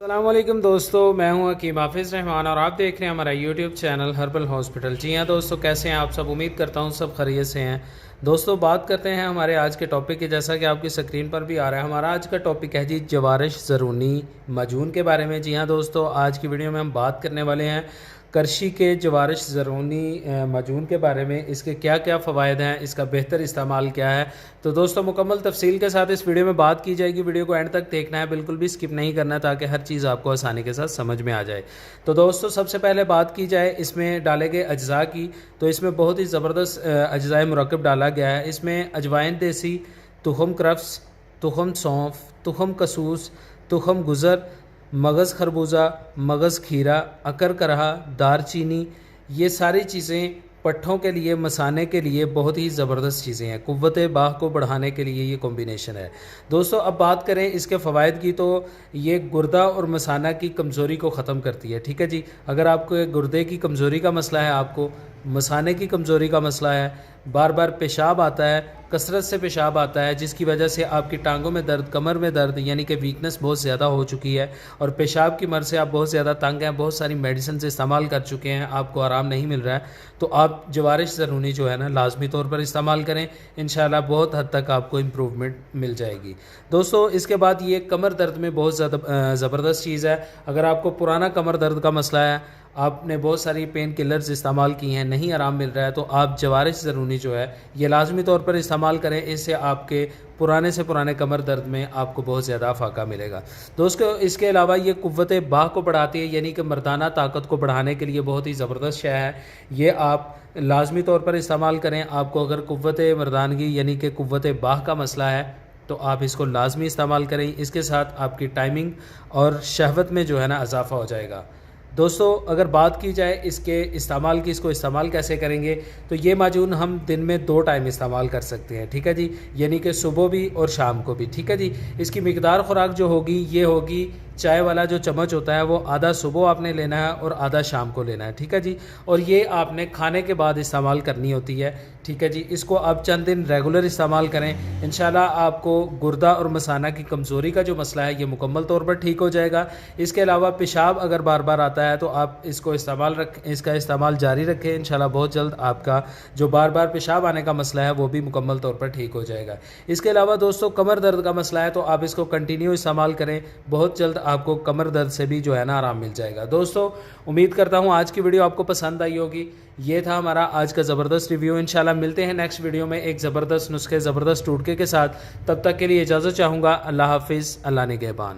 अस्सलामुअलैकुम दोस्तों, मैं हूं हकीम हाफिज़ रहमान और आप देख रहे हैं हमारा यूट्यूब चैनल हर्बल हॉस्पिटल। जी हाँ दोस्तों, कैसे हैं आप सब? उम्मीद करता हूं सब खैरियत से हैं। दोस्तों, बात करते हैं हमारे आज के टॉपिक की। जैसा कि आपकी स्क्रीन पर भी आ रहा है, हमारा आज का टॉपिक है जी जवारिश ज़रूनी माजून के बारे में। जी हाँ दोस्तों, आज की वीडियो में हम बात करने वाले हैं करशी के जवारिश ज़रूनी माजून के बारे में। इसके क्या क्या फ़वायद हैं, इसका बेहतर इस्तेमाल क्या है। तो दोस्तों, मुकम्मल तफसील के साथ इस वीडियो में बात की जाएगी। वीडियो को एंड तक देखना है, बिल्कुल भी स्किप नहीं करना, ताकि हर चीज़ आपको आसानी के साथ समझ में आ जाए। तो दोस्तों, सबसे पहले बात की जाए इसमें डाले गए अज्जा की, तो इसमें बहुत ही ज़बरदस्त अज्जाए मुरक्कब डाला गया है। इसमें अजवाइन देसी, तुखम क्रफ्स, तुखम सौंफ, तुखम कसूस, तुखम गुज़र, मगज़ खरबूजा, मगज़ खीरा, अकर करहा, दारचीनी, ये सारी चीज़ें पट्ठों के लिए, मसाने के लिए बहुत ही ज़बरदस्त चीज़ें हैं। क़ुव्वत बाह को बढ़ाने के लिए ये कॉम्बिनेशन है। दोस्तों, अब बात करें इसके फ़वाइद की, तो ये गुर्दा और मसाना की कमज़ोरी को ख़त्म करती है। ठीक है जी, अगर आपको गुर्दे की कमज़ोरी का मसला है, आपको मसाने की कमज़ोरी का मसला है, बार बार पेशाब आता है, कसरत से पेशाब आता है, जिसकी वजह से आपकी टांगों में दर्द, कमर में दर्द, यानी कि वीकनेस बहुत ज़्यादा हो चुकी है और पेशाब की मर्ज़ से आप बहुत ज़्यादा तंग हैं, बहुत सारी मेडिसिन से इस्तेमाल कर चुके हैं, आपको आराम नहीं मिल रहा है, तो आप जवारिश ज़रूनी जो है ना, लाजमी तौर पर इस्तेमाल करें। इंशाल्लाह बहुत हद तक आपको इम्प्रूवमेंट मिल जाएगी। दोस्तों, इसके बाद ये कमर दर्द में बहुत ज़्यादा ज़बरदस्त चीज़ है। अगर आपको पुराना कमर दर्द का मसला है, आपने बहुत सारी पेन किलर्स इस्तेमाल की हैं, नहीं आराम मिल रहा है, तो आप जवारिश ज़रूनी जो है ये लाजमी तौर पर इस्तेमाल करें। इससे आपके पुराने से पुराने कमर दर्द में आपको बहुत ज़्यादा फ़ायदा मिलेगा। दोस्तों, इसके अलावा ये क़ुव्वत बाह को बढ़ाती है, यानी कि मर्दाना ताकत को बढ़ाने के लिए बहुत ही ज़बरदस्त शय है। ये आप लाजमी तौर पर इस्तेमाल करें। आपको अगर क़ुव्वत मर्दानगी यानी कि क़ुव्वत बाह का मसला है, तो आप इसको लाजमी इस्तेमाल करें। इसके साथ आपकी टाइमिंग और शहवत में जो है ना इजाफ़ा हो जाएगा। दोस्तों, अगर बात की जाए इसके इस्तेमाल की, इसको इस्तेमाल कैसे करेंगे, तो ये माजून हम दिन में 2 टाइम इस्तेमाल कर सकते हैं। ठीक है जी, यानी कि सुबह भी और शाम को भी। ठीक है जी, इसकी मिकदार खुराक जो होगी ये होगी, चाय वाला जो चम्मच होता है वो आधा सुबह आपने लेना है और आधा शाम को लेना है। ठीक है जी, और ये आपने खाने के बाद इस्तेमाल करनी होती है। ठीक है जी, इसको आप चंद दिन रेगुलर इस्तेमाल करें। इंशाल्लाह आपको गुर्दा और मसाना की कमज़ोरी का जो मसला है ये मुकम्मल तौर पर ठीक हो जाएगा। इसके अलावा पेशाब अगर बार बार आता है, तो आप इसको इसका इस्तेमाल जारी रखें। इंशाल्लाह बहुत जल्द आपका जो बार बार पेशाब आने का मसला है वो भी मुकम्मल तौर पर ठीक हो जाएगा। इसके अलावा दोस्तों, कमर दर्द का मसला है, तो आप इसको कंटिन्यू इस्तेमाल करें। बहुत जल्द आपको कमर दर्द से भी जो है ना आराम मिल जाएगा। दोस्तों, उम्मीद करता हूँ आज की वीडियो आपको पसंद आई होगी। ये था हमारा आज का ज़बरदस्त रिव्यू। इंशाल्लाह मिलते हैं नेक्स्ट वीडियो में एक ज़बरदस्त नुस्खे, ज़बरदस्त टूटके के साथ। तब तक के लिए इजाज़त चाहूँगा। अल्लाह हाफिज़, अल्लाह निगहबान।